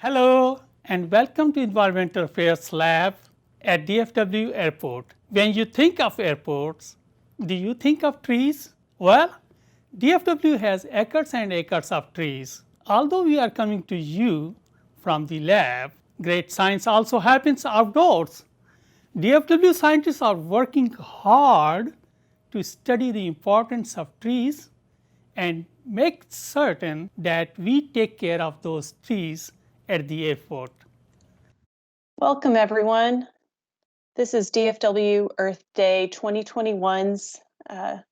Hello and welcome to Environmental Affairs Lab at DFW Airport. When you think of airports, do you think of trees? Well, DFW has acres and acres of trees. Although we are coming to you from the lab, great science also happens outdoors. DFW scientists are working hard to study the importance of trees and make certain that we take care of those trees at the airport. Welcome, everyone. This is DFW Earth Day 2021's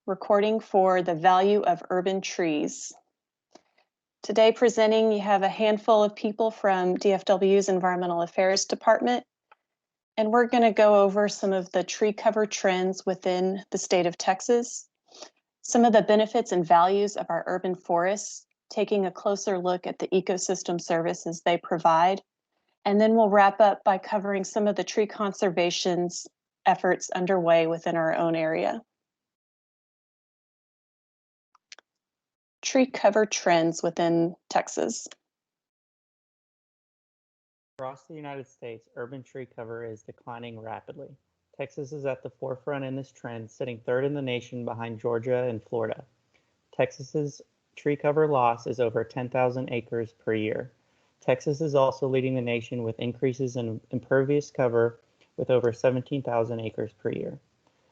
recording for the value of urban trees. Today presenting, you have a handful of people from DFW's Environmental Affairs Department, and we're going to go over some of the tree cover trends within the state of Texas, some of the benefits and values of our urban forests, taking a closer look at the ecosystem services they provide, and then we'll wrap up by covering some of the tree conservation's efforts underway within our own area. Tree cover trends within Texas. Across the United States, urban tree cover is declining rapidly. Texas is at the forefront in this trend, sitting third in the nation behind Georgia and Florida. Texas's tree cover loss is over 10,000 acres per year. Texas is also leading the nation with increases in impervious cover with over 17,000 acres per year.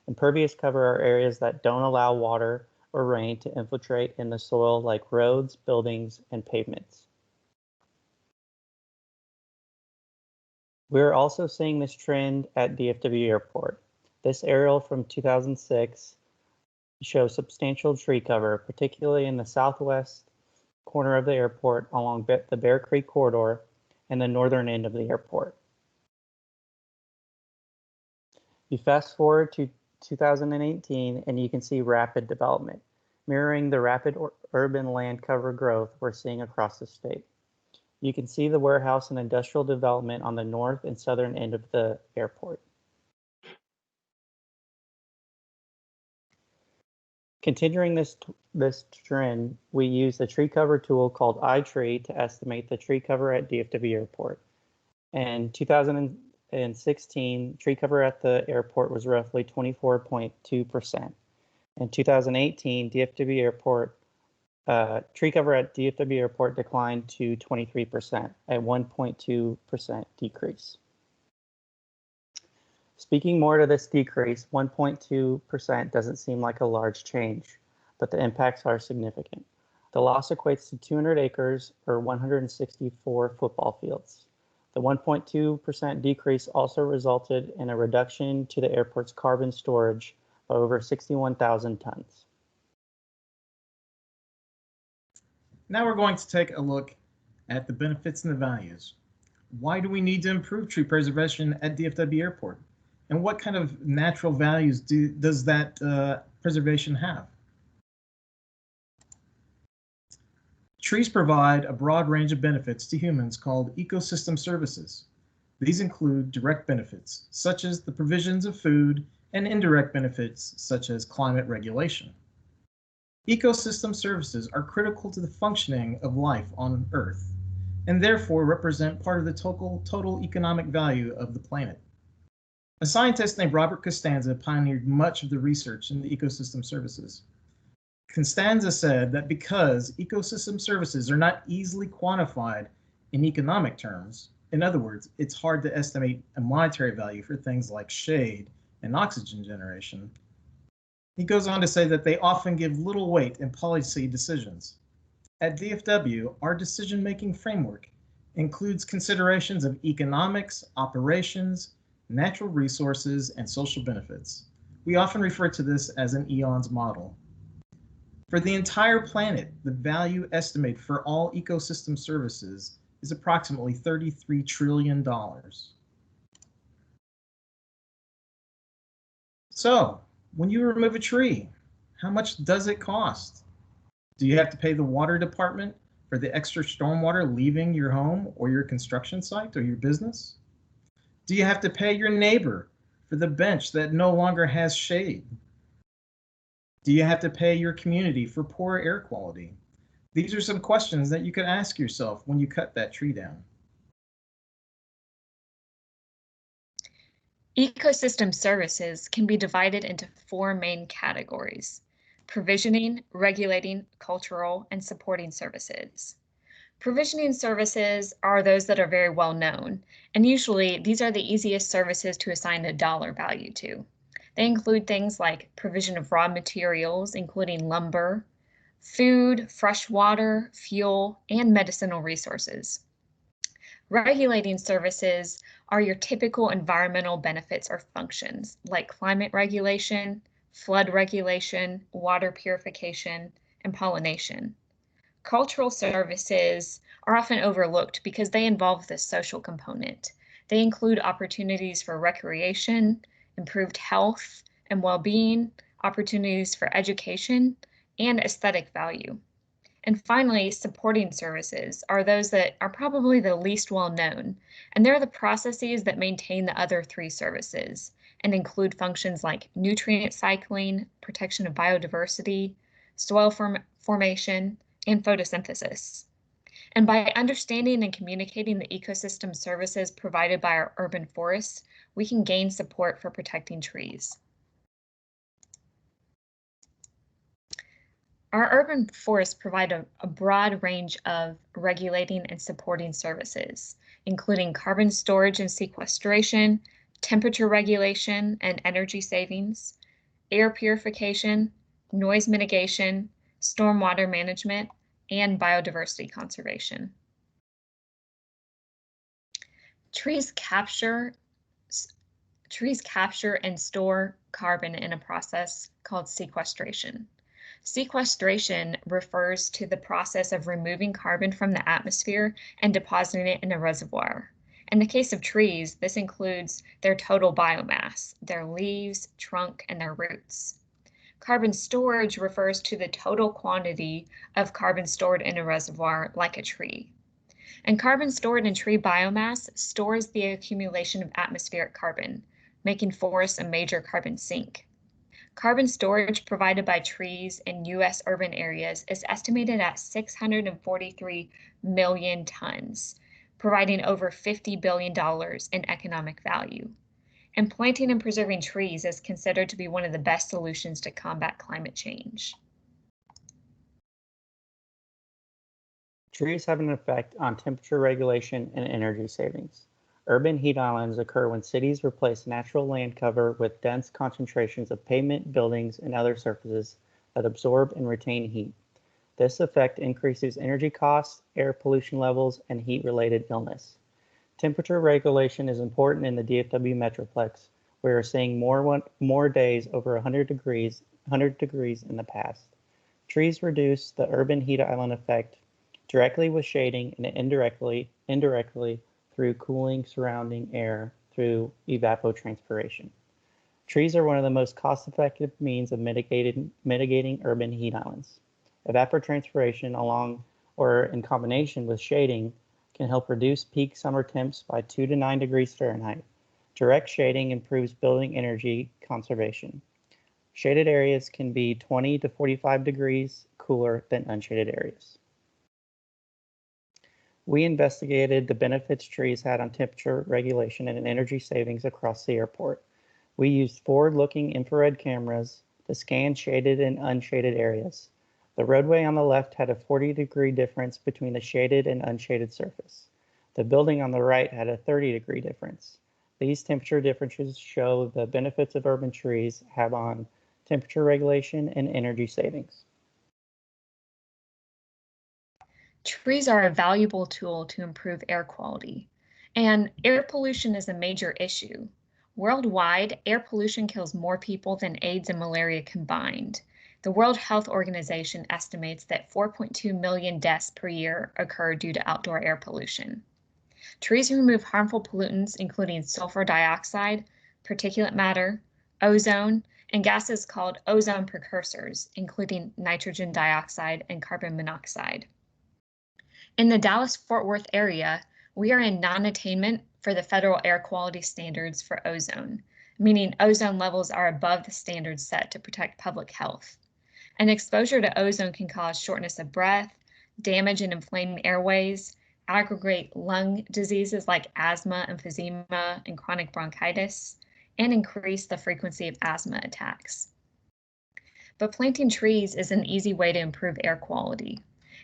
Impervious cover are areas that don't allow water or rain to infiltrate in the soil like roads, buildings, and pavements. We're also seeing this trend at DFW Airport. This aerial from 2006 shows substantial tree cover, particularly in the southwest corner of the airport along the Bear Creek corridor and the northern end of the airport. You fast forward to 2018 and you can see rapid development, mirroring the rapid urban land cover growth we're seeing across the state. You can see the warehouse and industrial development on the north and southern end of the airport. Continuing this trend, we use the tree cover tool called iTree to estimate the tree cover at DFW Airport. In 2016, tree cover at the airport was roughly 24.2%. In 2018, DFW Airport tree cover at DFW Airport declined to 23%, a 1.2% decrease. Speaking more to this decrease, 1.2% doesn't seem like a large change, but the impacts are significant. The loss equates to 200 acres or 164 football fields. The 1.2% decrease also resulted in a reduction to the airport's carbon storage by over 61,000 tons. Now we're going to take a look at the benefits and the values. Why do we need to improve tree preservation at DFW Airport? And what kind of natural values does that preservation have? Trees provide a broad range of benefits to humans called ecosystem services. These include direct benefits, such as the provisions of food, and indirect benefits, such as climate regulation. Ecosystem services are critical to the functioning of life on Earth, and therefore represent part of the total economic value of the planet. A scientist named Robert Costanza pioneered much of the research in the ecosystem services. Costanza said that because ecosystem services are not easily quantified in economic terms, in other words, it's hard to estimate a monetary value for things like shade and oxygen generation. He goes on to say that they often give little weight in policy decisions. At DFW, our decision-making framework includes considerations of economics, operations, natural resources, and social benefits. We often refer to this as an EONS model. For the entire planet, the value estimate for all ecosystem services is approximately $33 trillion. So, when you remove a tree, how much does it cost? Do you have to pay the water department for the extra stormwater leaving your home or your construction site or your business? Do you have to pay your neighbor for the bench that no longer has shade? Do you have to pay your community for poor air quality? These are some questions that you could ask yourself when you cut that tree down. Ecosystem services can be divided into 4 main categories: provisioning, regulating, cultural, and supporting services. Provisioning services are those that are very well known, and usually these are the easiest services to assign a dollar value to. They include things like provision of raw materials, including lumber, food, fresh water, fuel, and medicinal resources. Regulating services are your typical environmental benefits or functions, like climate regulation, flood regulation, water purification, and pollination. Cultural services are often overlooked because they involve the social component. They include opportunities for recreation, improved health and well-being, opportunities for education, and aesthetic value. And finally, supporting services are those that are probably the least well known, and they're the processes that maintain the other 3 services and include functions like nutrient cycling, protection of biodiversity, soil formation, and photosynthesis. And by understanding and communicating the ecosystem services provided by our urban forests, we can gain support for protecting trees. Our urban forests provide a broad range of regulating and supporting services, including carbon storage and sequestration, temperature regulation and energy savings, air purification, noise mitigation, stormwater management, and biodiversity conservation. Trees capture and store carbon in a process called sequestration. Sequestration refers to the process of removing carbon from the atmosphere and depositing it in a reservoir. In the case of trees, this includes their total biomass, their leaves, trunk, and their roots. Carbon storage refers to the total quantity of carbon stored in a reservoir like a tree. And carbon stored in tree biomass stores the accumulation of atmospheric carbon, making forests a major carbon sink. Carbon storage provided by trees in U.S. urban areas is estimated at 643 million tons, providing over $50 billion in economic value. And planting and preserving trees is considered to be one of the best solutions to combat climate change. Trees have an effect on temperature regulation and energy savings. Urban heat islands occur when cities replace natural land cover with dense concentrations of pavement, buildings, and other surfaces that absorb and retain heat. This effect increases energy costs, air pollution levels, and heat-related illness. Temperature regulation is important in the DFW Metroplex. We are seeing more days over 100 degrees in the past. Trees reduce the urban heat island effect directly with shading and indirectly through cooling surrounding air through evapotranspiration. Trees are one of the most cost-effective means of mitigating urban heat islands. Evapotranspiration along or in combination with shading can help reduce peak summer temps by 2 to 9 degrees Fahrenheit. Direct shading improves building energy conservation. Shaded areas can be 20 to 45 degrees cooler than unshaded areas. We investigated the benefits trees had on temperature regulation and energy savings across the airport. We used forward-looking infrared cameras to scan shaded and unshaded areas. The roadway on the left had a 40-degree difference between the shaded and unshaded surface. The building on the right had a 30-degree difference. These temperature differences show the benefits of urban trees have on temperature regulation and energy savings. Trees are a valuable tool to improve air quality, and air pollution is a major issue. Worldwide, air pollution kills more people than AIDS and malaria combined. The World Health Organization estimates that 4.2 million deaths per year occur due to outdoor air pollution. Trees remove harmful pollutants, including sulfur dioxide, particulate matter, ozone, and gases called ozone precursors, including nitrogen dioxide and carbon monoxide. In the Dallas-Fort Worth area, we are in non-attainment for the federal air quality standards for ozone, meaning ozone levels are above the standards set to protect public health. And exposure to ozone can cause shortness of breath, damage and inflamed airways, aggravate lung diseases like asthma, emphysema, and chronic bronchitis, and increase the frequency of asthma attacks. But planting trees is an easy way to improve air quality.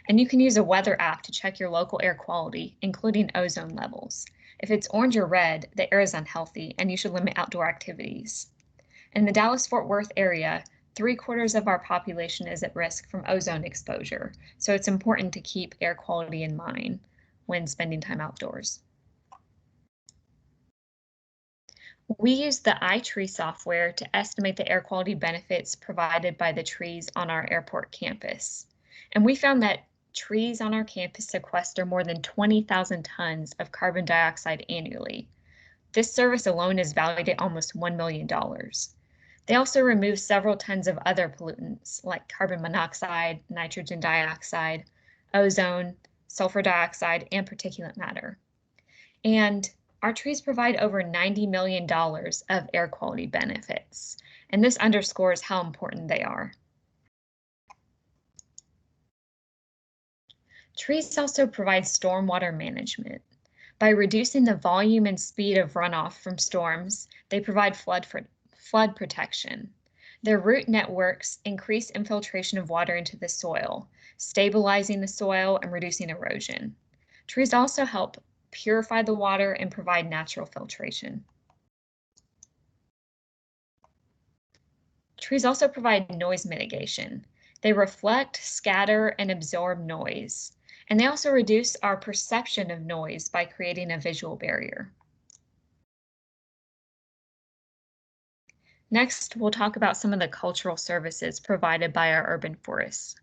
And you can use a weather app to check your local air quality, including ozone levels. If it's orange or red, the air is unhealthy and you should limit outdoor activities. In the Dallas-Fort Worth area, 3/4 of our population is at risk from ozone exposure, so it's important to keep air quality in mind when spending time outdoors. We use the iTree software to estimate the air quality benefits provided by the trees on our airport campus. And we found that trees on our campus sequester more than 20,000 tons of carbon dioxide annually. This service alone is valued at almost $1 million. They also remove several tons of other pollutants like carbon monoxide, nitrogen dioxide, ozone, sulfur dioxide, and particulate matter. And our trees provide over $90 million of air quality benefits, and this underscores how important they are. Trees also provide stormwater management. By reducing the volume and speed of runoff from storms, they provide flood protection. Their root networks increase infiltration of water into the soil, stabilizing the soil and reducing erosion. Trees also help purify the water and provide natural filtration. Trees also provide noise mitigation. They reflect, scatter, and absorb noise. And they also reduce our perception of noise by creating a visual barrier. Next, we'll talk about some of the cultural services provided by our urban forests.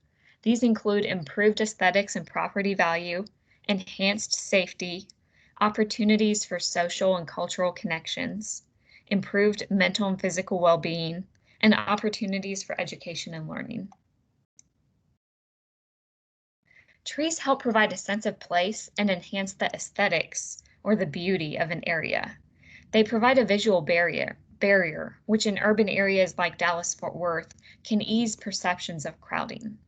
These include improved aesthetics and property value, enhanced safety, opportunities for social and cultural connections, improved mental and physical well-being, and opportunities for education and learning. Trees help provide a sense of place and enhance the aesthetics or the beauty of an area. They provide a visual barrier, which in urban areas like Dallas-Fort Worth can ease perceptions of crowding.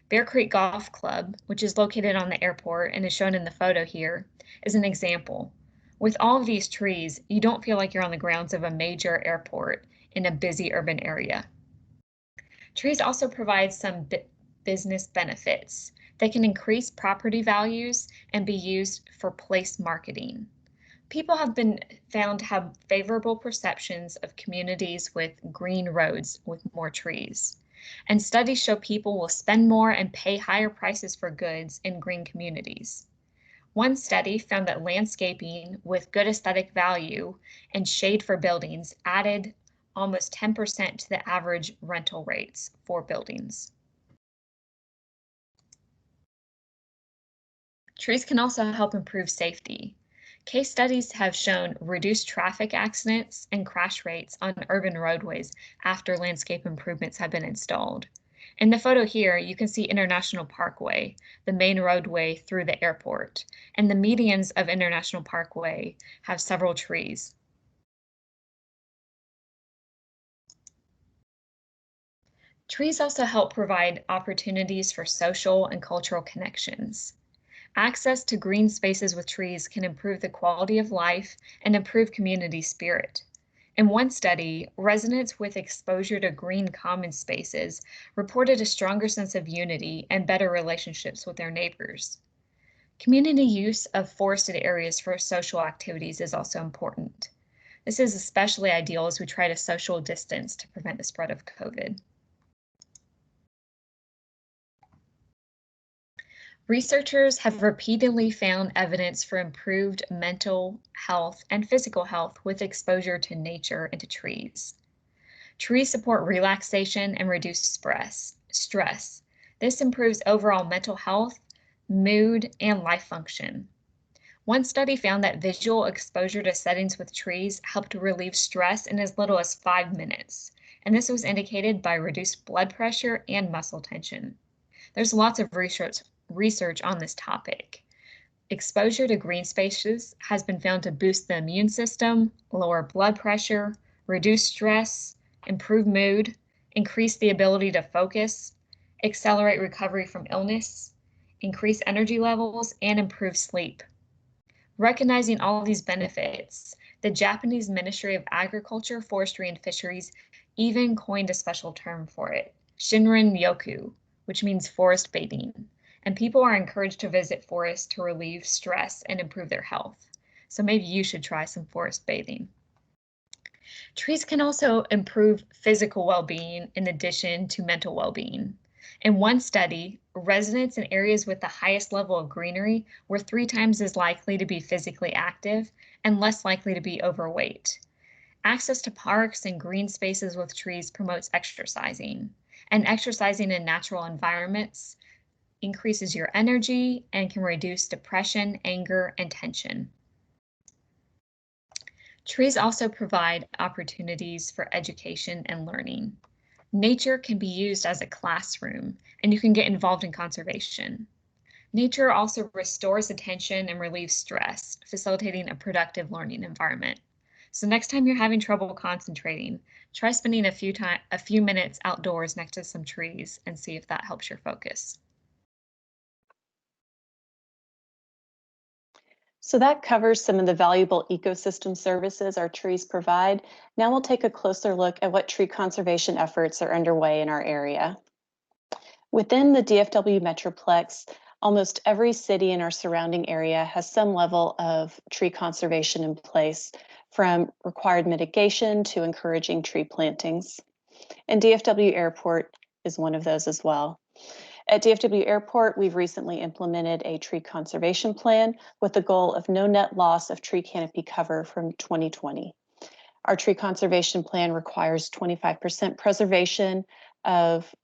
Bear Creek Golf Club, which is located on the airport and is shown in the photo here, is an example. With all of these trees, you don't feel like you're on the grounds of a major airport in a busy urban area. Trees also provide some business benefits. They can increase property values and be used for place marketing. People have been found to have favorable perceptions of communities with green roads with more trees. And studies show people will spend more and pay higher prices for goods in green communities. One study found that landscaping with good aesthetic value and shade for buildings added almost 10% to the average rental rates for buildings. Trees can also help improve safety. Case studies have shown reduced traffic accidents and crash rates on urban roadways after landscape improvements have been installed. In the photo here, you can see International Parkway, the main roadway through the airport, and the medians of International Parkway have several trees. Trees also help provide opportunities for social and cultural connections. Access to green spaces with trees can improve the quality of life and improve community spirit. In one study, residents with exposure to green common spaces reported a stronger sense of unity and better relationships with their neighbors. Community use of forested areas for social activities is also important. This is especially ideal as we try to social distance to prevent the spread of COVID. Researchers have repeatedly found evidence for improved mental health and physical health with exposure to nature and to trees. Trees support relaxation and reduce stress. This improves overall mental health, mood, and life function. One study found that visual exposure to settings with trees helped relieve stress in as little as 5 minutes, and this was indicated by reduced blood pressure and muscle tension. There's lots of research on this topic. Exposure to green spaces has been found to boost the immune system, lower blood pressure, reduce stress, improve mood, increase the ability to focus, accelerate recovery from illness, increase energy levels, and improve sleep. Recognizing all these benefits, the Japanese Ministry of Agriculture, Forestry, and Fisheries even coined a special term for it, Shinrin Yoku, which means forest bathing. And people are encouraged to visit forests to relieve stress and improve their health. So maybe you should try some forest bathing. Trees can also improve physical well-being in addition to mental well-being. In one study, residents in areas with the highest level of greenery were 3 times as likely to be physically active and less likely to be overweight. Access to parks and green spaces with trees promotes exercising, and exercising in natural environments increases your energy and can reduce depression, anger, and tension. Trees also provide opportunities for education and learning. Nature can be used as a classroom, and you can get involved in conservation. Nature also restores attention and relieves stress, facilitating a productive learning environment. So next time you're having trouble concentrating, try spending a few minutes outdoors next to some trees and see if that helps your focus. So that covers some of the valuable ecosystem services our trees provide. Now we'll take a closer look at what tree conservation efforts are underway in our area. Within the DFW Metroplex, almost every city in our surrounding area has some level of tree conservation in place, from required mitigation to encouraging tree plantings. And DFW Airport is one of those as well. At DFW Airport, we've recently implemented a tree conservation plan with the goal of no net loss of tree canopy cover from 2020. Our tree conservation plan requires 25% preservation of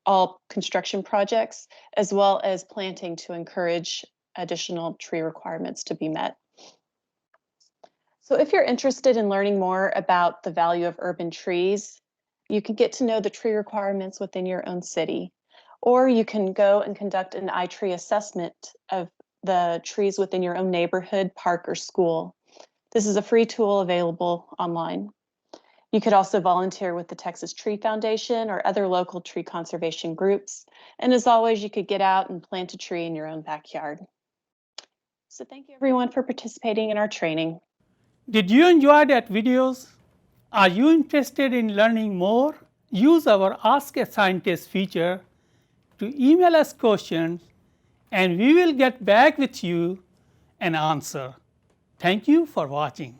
all construction projects, as well as planting to encourage additional tree requirements to be met. So if you're interested in learning more about the value of urban trees, you can get to know the tree requirements within your own city. Or you can go and conduct an iTree assessment of the trees within your own neighborhood, park, or school. This is a free tool available online. You could also volunteer with the Texas Tree Foundation or other local tree conservation groups. And as always, you could get out and plant a tree in your own backyard. So thank you everyone for participating in our training. Did you enjoy that videos? Are you interested in learning more? Use our Ask a Scientist feature to email us questions, and we will get back with you an answer. Thank you for watching.